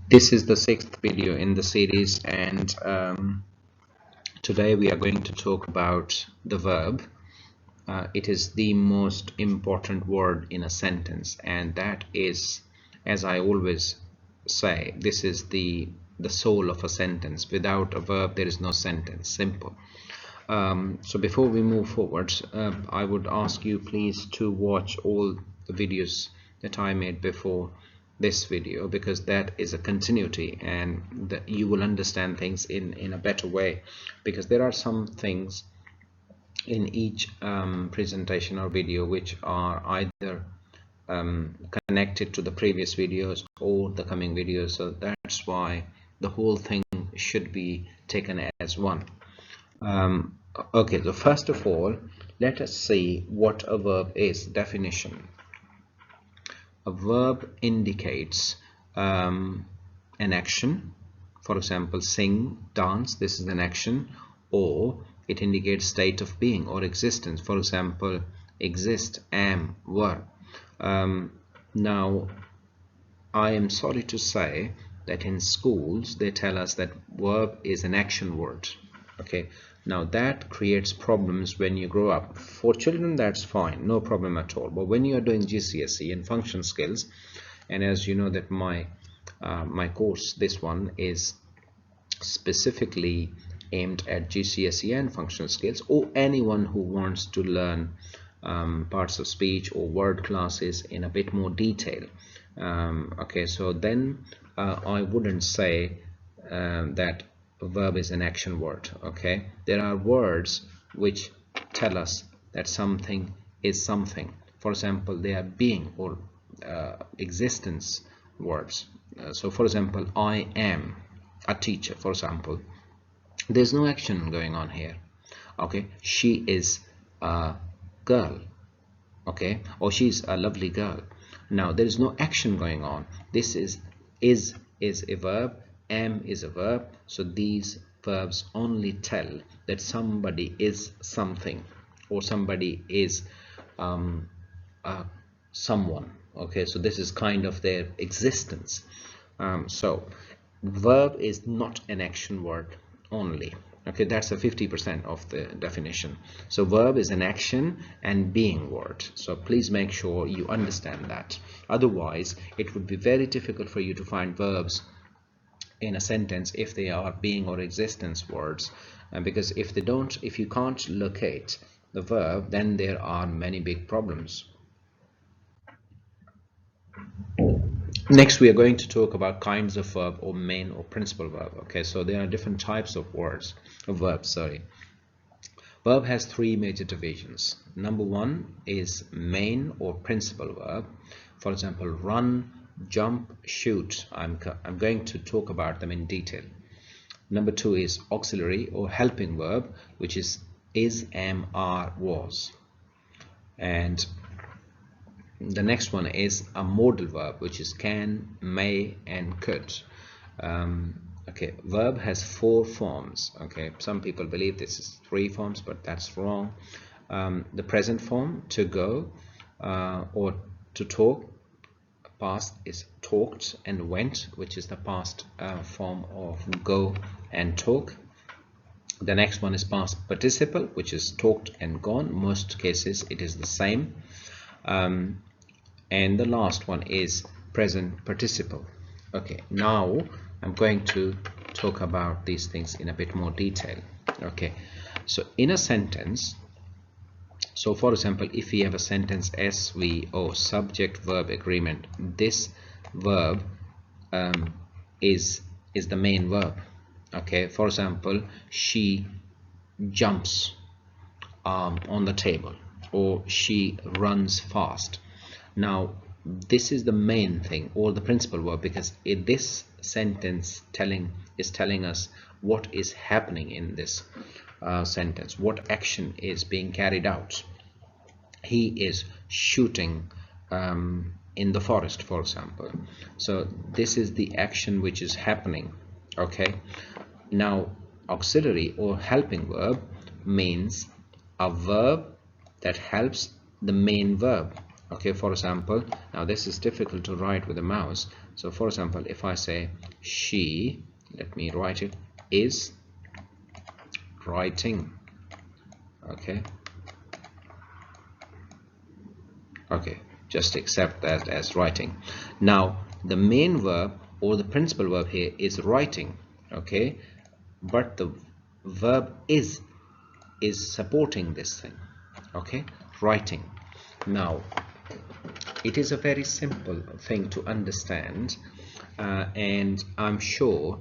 This is the sixth video in the series, and today we are going to talk about the verb. It is the most important word in a sentence, and that is, as I always say, this is the soul of a sentence. Without a verb there is no sentence. Simple. So before we move forward, I would ask you please to watch all the videos that I made before this video, because that is a continuity, and you will understand things in a better way, because there are some things in each presentation or video which are either connected to the previous videos or the coming videos, so that's why the whole thing should be taken as one. Okay, so first of all, let us see what a verb is. Definition: a verb indicates an action. For example, sing, dance, this is an action. Or it indicates state of being or existence. For example, exist, am, were. Now I am sorry to say that in schools they tell us that verb is an action word. Okay, now that creates problems when you grow up. For children that's fine, no problem at all, but when you are doing GCSE and function skills, and as you know that my course, this one, is specifically aimed at GCSE and functional skills, or anyone who wants to learn parts of speech or word classes in a bit more detail. Okay, so then I wouldn't say that verb is an action word. Okay, there are words which tell us that something is something. For example, they are being or existence words. So for example, I am a teacher, for example, there's no action going on here. Okay, she is a girl, okay, or she's a lovely girl. Now there is no action going on. This is a verb, am is a verb, so these verbs only tell that somebody is something, or somebody is someone. Okay, so this is kind of their existence. So verb is not an action word only. Okay, that's a 50% of the definition. So verb is an action and being word, so please make sure you understand that. Otherwise it would be very difficult for you to find verbs in a sentence if they are being or existence words, because if you can't locate the verb, then there are many big problems. Next we are going to talk about kinds of verb, or main or principal verb. Okay, so there are different types of verbs, sorry. Verb has three major divisions. Number one is main or principal verb. For example, run, jump, shoot. I'm going to talk about them in detail. Number two is auxiliary or helping verb, which is, am, are, was. And the next one is a modal verb, which is can, may, and could. Okay, verb has four forms. Okay, some people believe this is three forms, but that's wrong. The present form, to go, or to talk. Past is talked and went, which is the past form of go and talk. The next one is past participle, which is talked and gone. Most cases it is the same. And the last one is present participle. Okay, now I'm going to talk about these things in a bit more detail. Okay, so in a sentence, so for example, if we have a sentence SVO, subject verb agreement, this verb is the main verb. Okay, for example, she jumps on the table, or she runs fast. Now this is the main thing, or the principal verb, because this sentence is telling us what is happening in this sentence, what action is being carried out. He is shooting in the forest, for example. So this is the action which is happening. Okay, now auxiliary or helping verb means a verb that helps the main verb. Okay, for example, now this is difficult to write with a mouse, So for example, if I say she, let me write it, is writing. Okay, just accept that as writing. Now the main verb or the principal verb here is writing. Okay, but the verb is supporting this thing. Okay, writing. Now it is a very simple thing to understand, and I'm sure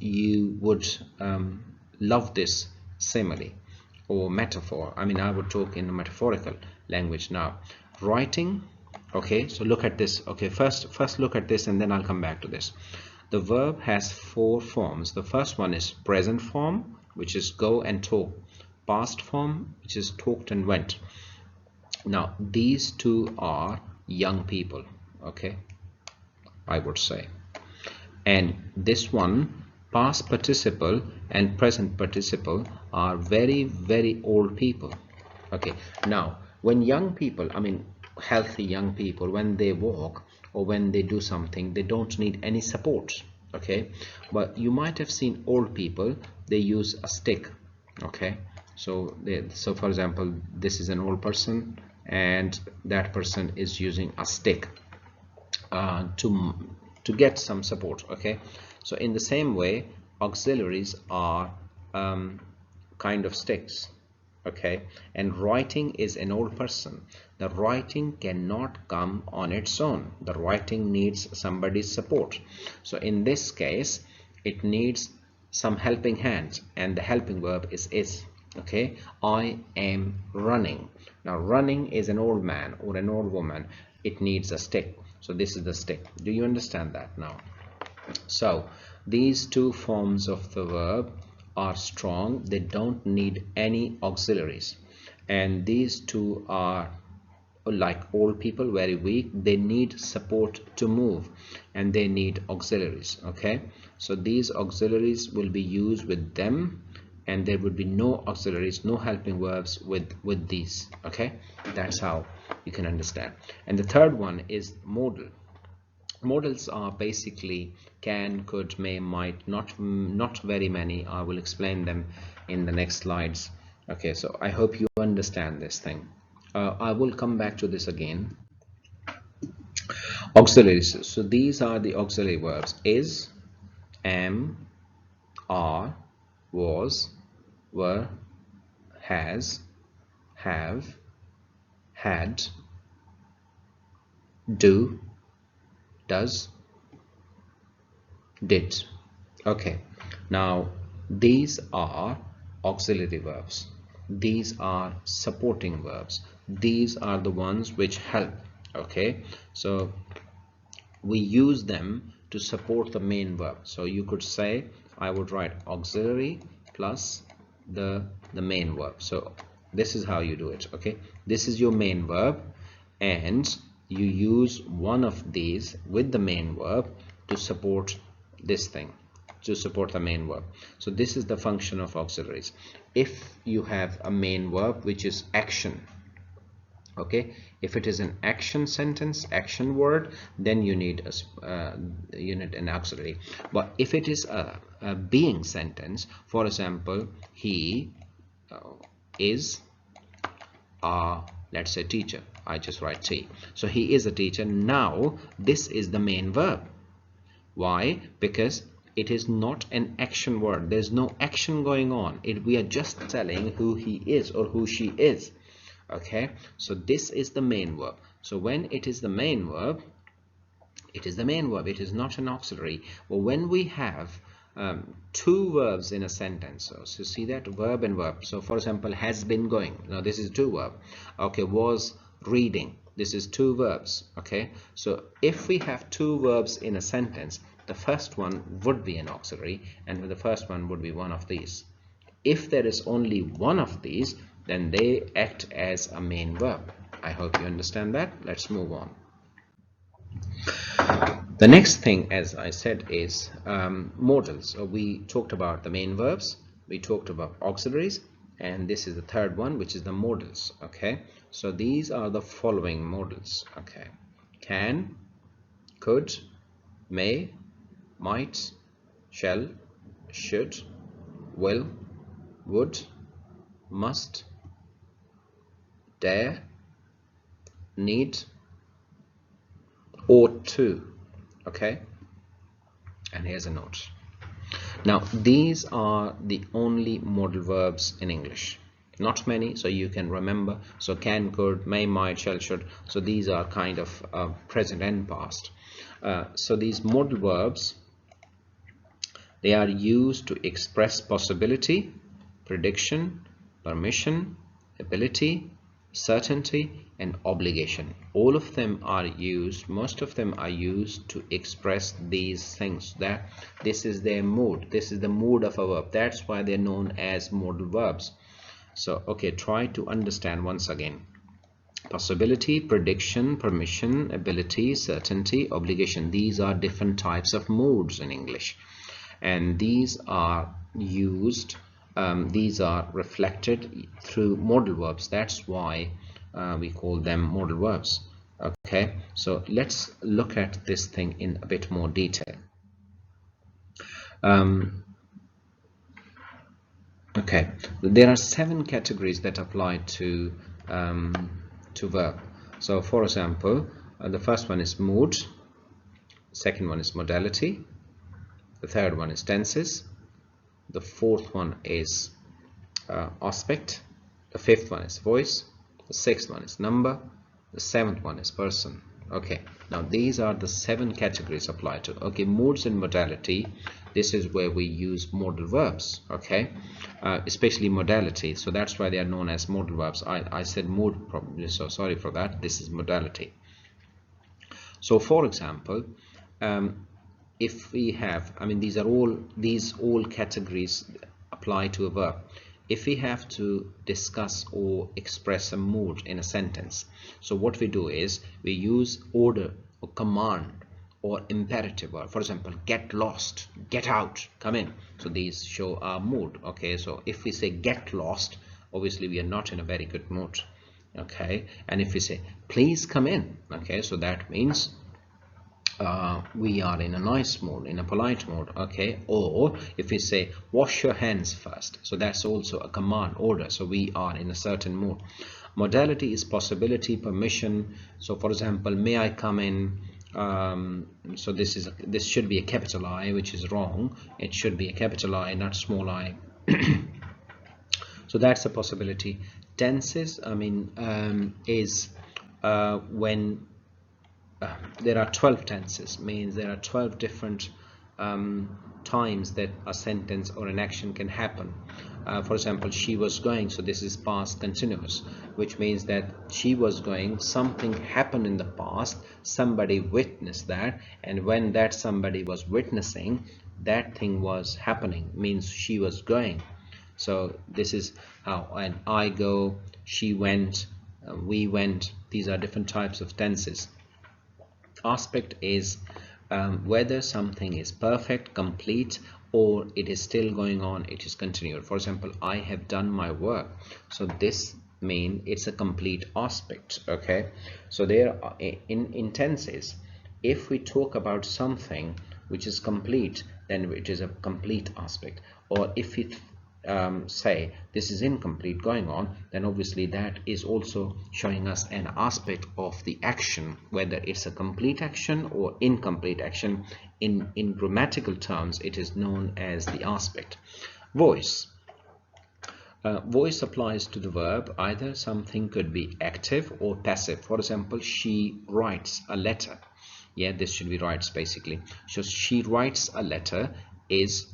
you would love this simile or metaphor. I mean, I would talk in a metaphorical language now. Writing. Okay, so look at this. Okay, first look at this and then I'll come back to this. The verb has 4 forms. The first one is present form, which is go and talk. Past form, which is talked and went. Now these two are young people, okay, I would say. And this one, past participle and present participle, are very old people. Okay, now when young people, I mean healthy young people, when they walk or when they do something, they don't need any support. Okay, but you might have seen old people, they use a stick. Okay, so for example, this is an old person and that person is using a stick to get some support. Okay, so in the same way, auxiliaries are kind of sticks. Okay, and writing is an old person. The writing cannot come on its own. The writing needs somebody's support. So in this case, it needs some helping hand, and the helping verb is. Okay, I am running. Now running is an old man or an old woman. It needs a stick. So this is the stick. Do you understand that now? So these two forms of the verb are strong. They don't need any auxiliaries. And these two are like old people, very weak. They need support to move and they need auxiliaries. Okay, so these auxiliaries will be used with them, and there would be no auxiliaries, no helping verbs with these. Okay, that's how you can understand. And the third one is modal. Modals are basically can, could, may, might, not very many. I will explain them in the next slides. Okay, so I hope you understand this thing. I will come back to this again. Auxiliaries. So these are the auxiliary verbs: is, am, are, was, were, has, have, had, do, does, did. Okay, now these are auxiliary verbs. These are supporting verbs. These are the ones which help. Okay, so we use them to support the main verb. So you could say, I would write auxiliary plus the main verb. So this is how you do it. Okay, this is your main verb, and you use one of these with the main verb to support this thing, to support the main verb. So this is the function of auxiliaries. If you have a main verb which is action, okay, if it is an action sentence, action word, then you need an auxiliary. But if it is a being sentence, for example, he is let's say teacher, I just write T. So he is a teacher. Now this is the main verb. Why? Because it is not an action word. There's no action going on. We are just telling who he is or who she is. Okay, so this is the main verb. So when it is the main verb, it is the main verb. It is not an auxiliary. But when we have two verbs in a sentence, so see that, verb and verb. So for example, has been going. Now this is two verb. Okay, was reading. This is two verbs. Okay, so if we have two verbs in a sentence, the first one would be an auxiliary, and the first one would be one of these. If there is only one of these, then they act as a main verb. I hope you understand that. Let's move on. The next thing, as I said, is modals. So we talked about the main verbs, we talked about auxiliaries, and this is the third one, which is the modals. Okay, so these are the following modals. Okay, can, could, may, might, shall, should, will, would, must, dare, need, ought to. Okay, and here's a note. Now these are the only modal verbs in English, not many, so you can remember. So can, could, may, might, shall, should. So these are kind of present and past. So these modal verbs, they are used to express possibility, prediction, permission, ability, certainty, and obligation. All of them are used, most of them are used to express these things, that this is their mood, this is the mood of a verb. That's why they're known as modal verbs. So okay, try to understand once again. Possibility, prediction, permission, ability, certainty, obligation. These are different types of moods in English, and these are used, these are reflected through modal verbs. That's why we call them modal verbs. Okay, so let's look at this thing in a bit more detail. Okay, there are 7 categories that apply to verb. So for example, the first one is mood, second one is modality, the third one is tenses, the fourth one is aspect, the fifth one is voice, the sixth one is number, the seventh one is person. Okay, now these are the 7 categories applied to. Okay, moods and modality, this is where we use modal verbs. Okay, especially modality, so that's why they are known as modal verbs. I said mood probably, so sorry for that. This is modality. So for example, if we have, I mean, these all categories apply to a verb. If we have to discuss or express a mood in a sentence, so what we do is we use order or command or imperative verb. For example, get lost, get out, come in. So these show our mood. Okay, so if we say get lost, obviously we are not in a very good mood. Okay, and if we say please come in, okay, so that means we are in a nice mood, in a polite mood. Okay, or if we say wash your hands first, so that's also a command order, so we are in a certain mood. Modality is possibility, permission. So for example, may I come in? So this should be a capital I, which is wrong. It should be a capital I, not small I. So that's a possibility. Tenses, I mean, is when there are 12 tenses, means there are 12 different times that a sentence or an action can happen. For example, she was going, so this is past continuous, which means that she was going, something happened in the past, somebody witnessed that, and when that somebody was witnessing, that thing was happening, means she was going. So this is how, and I go, she went, we went. These are different types of tenses. Aspect is whether something is perfect, complete, or it is still going on, it is continued. For example, I have done my work, so this means it's a complete aspect. Okay, so there are, in tenses, if we talk about something which is complete, then it is a complete aspect. Or if we say this is incomplete, going on, then obviously that is also showing us an aspect of the action, whether it's a complete action or incomplete action. In grammatical terms, it is known as the aspect. Voice. Voice applies to the verb. Either something could be active or passive. For example, she writes a letter. Yeah, this should be writes basically. So she writes a letter is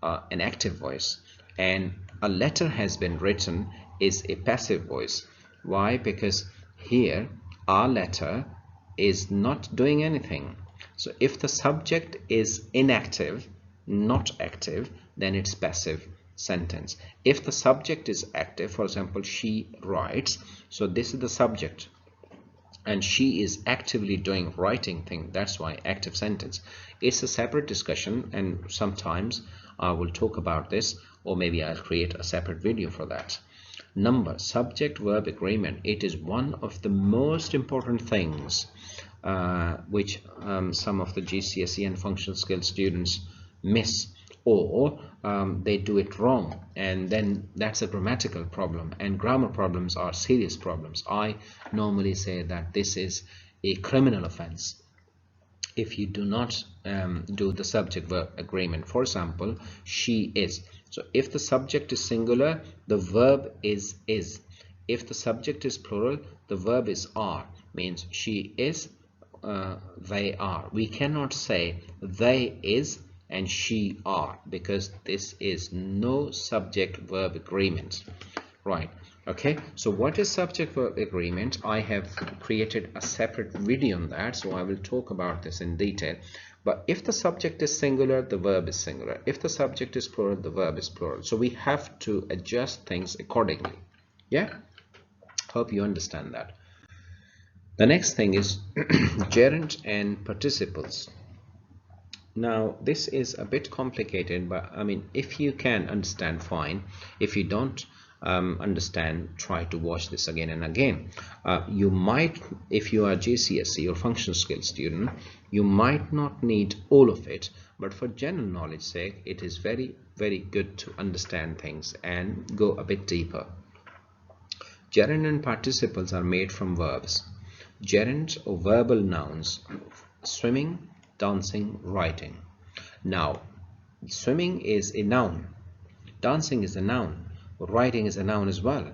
an active voice, and a letter has been written is a passive voice. Why? Because here our letter is not doing anything. So if the subject is inactive, not active, then it's passive sentence. If the subject is active, for example, she writes, so this is the subject and she is actively doing writing thing, that's why active sentence. It's a separate discussion, and sometimes I will talk about this, or maybe I'll create a separate video for that. Number, subject verb agreement. It is one of the most important things which some of the GCSE and functional skills students miss, or they do it wrong, and then that's a grammatical problem, and grammar problems are serious problems. I normally say that this is a criminal offense if you do not do the subject verb agreement. For example, she is. So if the subject is singular, the verb is. If the subject is plural, the verb is are. Means she is, they are. We cannot say they is and she are, because this is no subject verb agreement, right? Okay, so what is subject verb agreement? I have created a separate video on that, so I will talk about this in detail. But if the subject is singular, the verb is singular. If the subject is plural, the verb is plural. So we have to adjust things accordingly. Yeah, hope you understand that. The next thing is gerund and participles. Now this is a bit complicated, but I mean, if you can understand, fine. If you don't understand, try to watch this again and again. You might, if you are GCSE or functional skills student, you might not need all of it, but for general knowledge sake, it is very good to understand things and go a bit deeper. Gerund and participles are made from verbs. Gerund or verbal nouns: swimming, dancing, writing. Now, swimming is a noun, dancing is a noun, writing is a noun as well,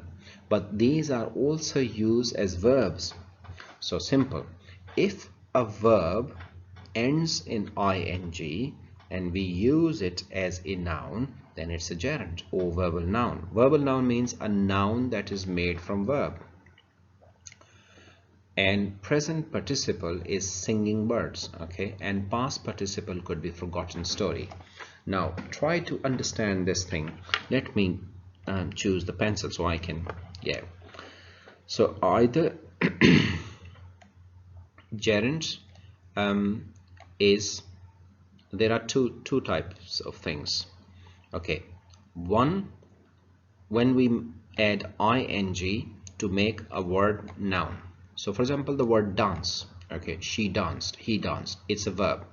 but these are also used as verbs. So simple. If a verb ends in ing and we use it as a noun, then it's a gerund or verbal noun. Verbal noun means a noun that is made from verb. And present participle is singing birds, okay, and past participle could be forgotten story. Now try to understand this thing. Let me choose the pencil so I can, yeah. So either gerund is, there are two types of things, okay. One, when we add ing to make a word noun. So for example, the word dance, okay, she danced, he danced, it's a verb.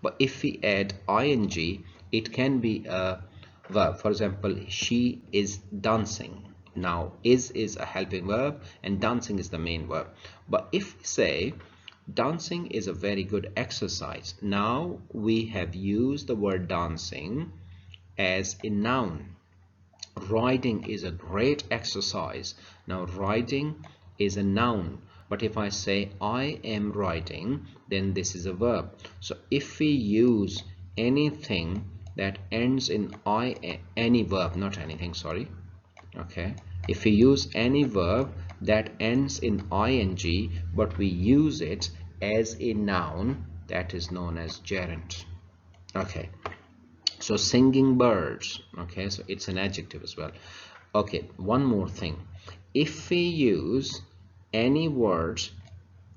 But if we add ing, it can be a verb. For example, she is dancing. Now is a helping verb and dancing is the main verb. But if we say dancing is a very good exercise, now we have used the word dancing as a noun. Riding is a great exercise. Now riding is a noun, but if I say I am riding, then this is a verb. So if we use anything that ends in any verb, not anything, sorry, okay, if we use any verb that ends in ing but we use it as a noun, that is known as gerund. Okay, so singing birds, okay, so it's an adjective as well. Okay, one more thing. If we use any word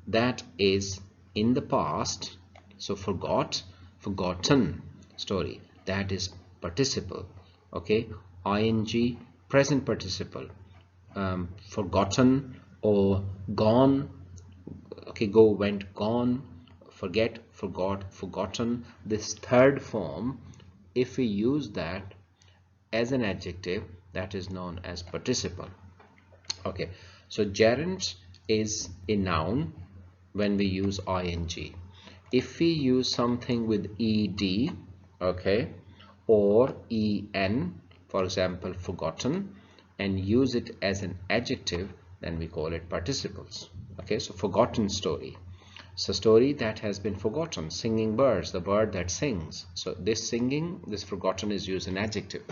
that is in the past, so forgot, forgotten story, that is participle, okay. Ing, present participle, forgotten or gone, okay, go, went, gone, forget, forgot, forgotten. This third form, if we use that as an adjective, that is known as participle. Okay, so gerund is a noun when we use ing. If we use something with ed, okay, or en, for example forgotten, and use it as an adjective, then we call it participles. Okay, so forgotten story, so story that has been forgotten. Singing birds, the bird that sings. So this singing, this forgotten is used in adjective.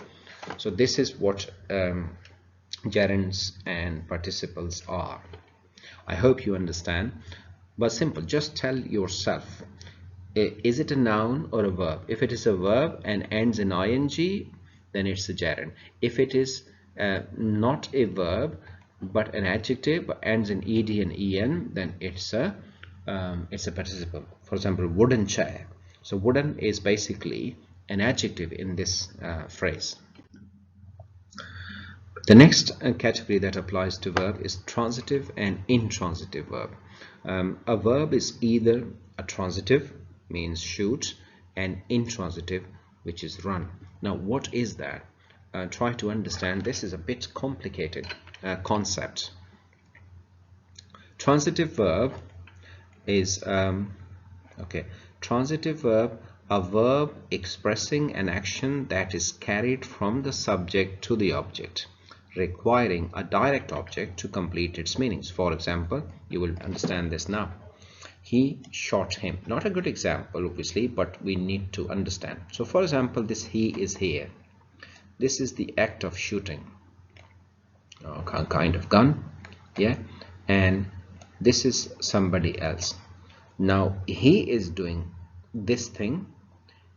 So this is what gerunds and participles are. I hope you understand. But simple, just tell yourself, is it a noun or a verb? If it is a verb and ends in ing, then it's a gerund. If it is not a verb but an adjective but ends in ed and en, then it's a participle. For example, wooden chair. So wooden is basically an adjective in this phrase. The next category that applies to verb is transitive and intransitive verb. A verb is either a transitive, means shoot, and intransitive, which is run. Now what is that? Try to understand. This is a bit complicated concept. Transitive verb is transitive verb, a verb expressing an action that is carried from the subject to the object, requiring a direct object to complete its meanings. For example, you will understand this now. He shot him. Not a good example, obviously, but we need to understand. So for example, this he is here. This is the act of shooting, kind of gun, yeah, and this is somebody else. Now he is doing this thing,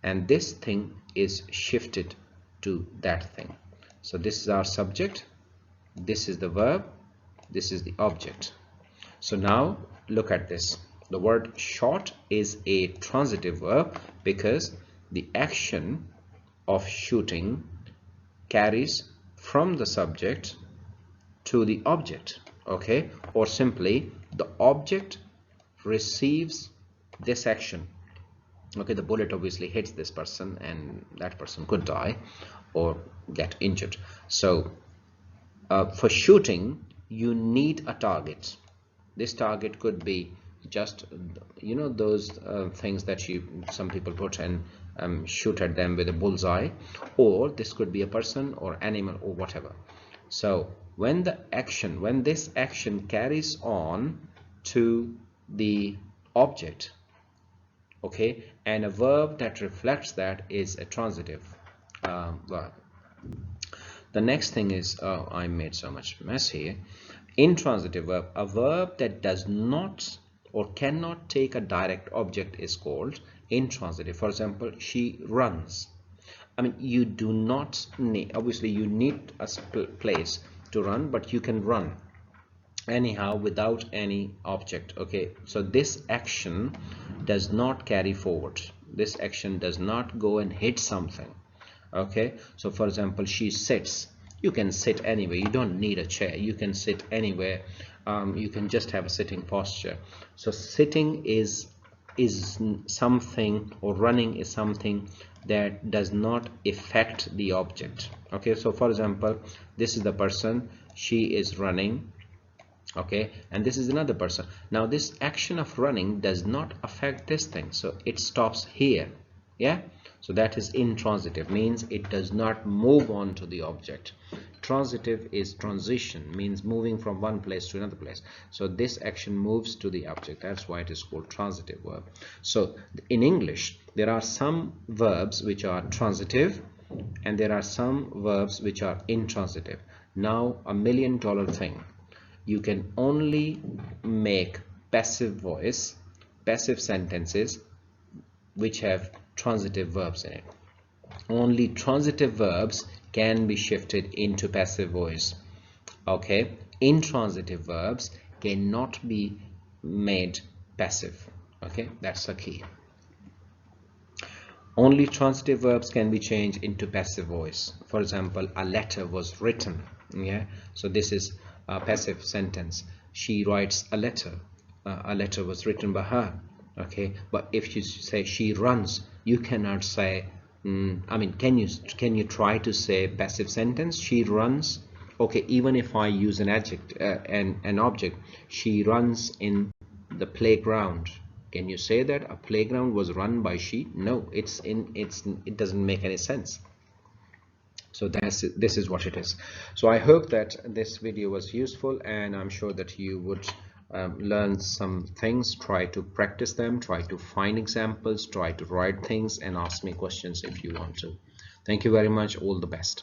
and this thing is shifted to that thing. So this is our subject, this is the verb, this is the object. So now look at this. The word shot is a transitive verb because the action of shooting carries from the subject to the object, okay, or simply the object receives this action. Okay, the bullet obviously hits this person and that person could die or get injured. So for shooting you need a target. This target could be just, you know, those things that some people put and shoot at them with a bullseye, or this could be a person or animal or whatever. So when this action carries on to the object, okay, and a verb that reflects that is a transitive verb. The next thing is I made so much mess here. Intransitive verb, a verb that does not or cannot take a direct object is called intransitive. For example, she runs. I mean, you do not need, obviously you need a place to run, but you can run anyhow without any object. Okay, so this action does not carry forward. This action does not go and hit something. Okay, so for example, she sits. You can sit anywhere. You don't need a chair. You can sit anywhere. You can just have a sitting posture. So sitting is something, or running is something that does not affect the object. Okay, so for example, this is the person, she is running, okay, and this is another person. Now this action of running does not affect this thing, so it stops here. Yeah, so that is intransitive, means it does not move on to the object. Transitive is transition, means moving from one place to another place. So this action moves to the object. That's why it is called transitive verb. So in English there are some verbs which are transitive and there are some verbs which are intransitive. Now a $1 million thing, you can only make passive voice, passive sentences which have transitive verbs in it. Only transitive verbs can be shifted into passive voice. Okay, intransitive verbs cannot be made passive. Okay, that's the key. Only transitive verbs can be changed into passive voice. For example, a letter was written. Yeah, so this is a passive sentence. She writes a letter. A letter was written by her. Okay, but if you say she runs, you cannot say, I mean, can you try to say passive sentence, she runs? Okay, even if I use an adjective an object, she runs in the playground. Can you say that a playground was run by she? No, it doesn't make any sense. So this is what it is. So I hope that this video was useful, and I'm sure that you would learn some things. Try to practice them, try to find examples, try to write things, and ask me questions if you want to. Thank you very much. All the best.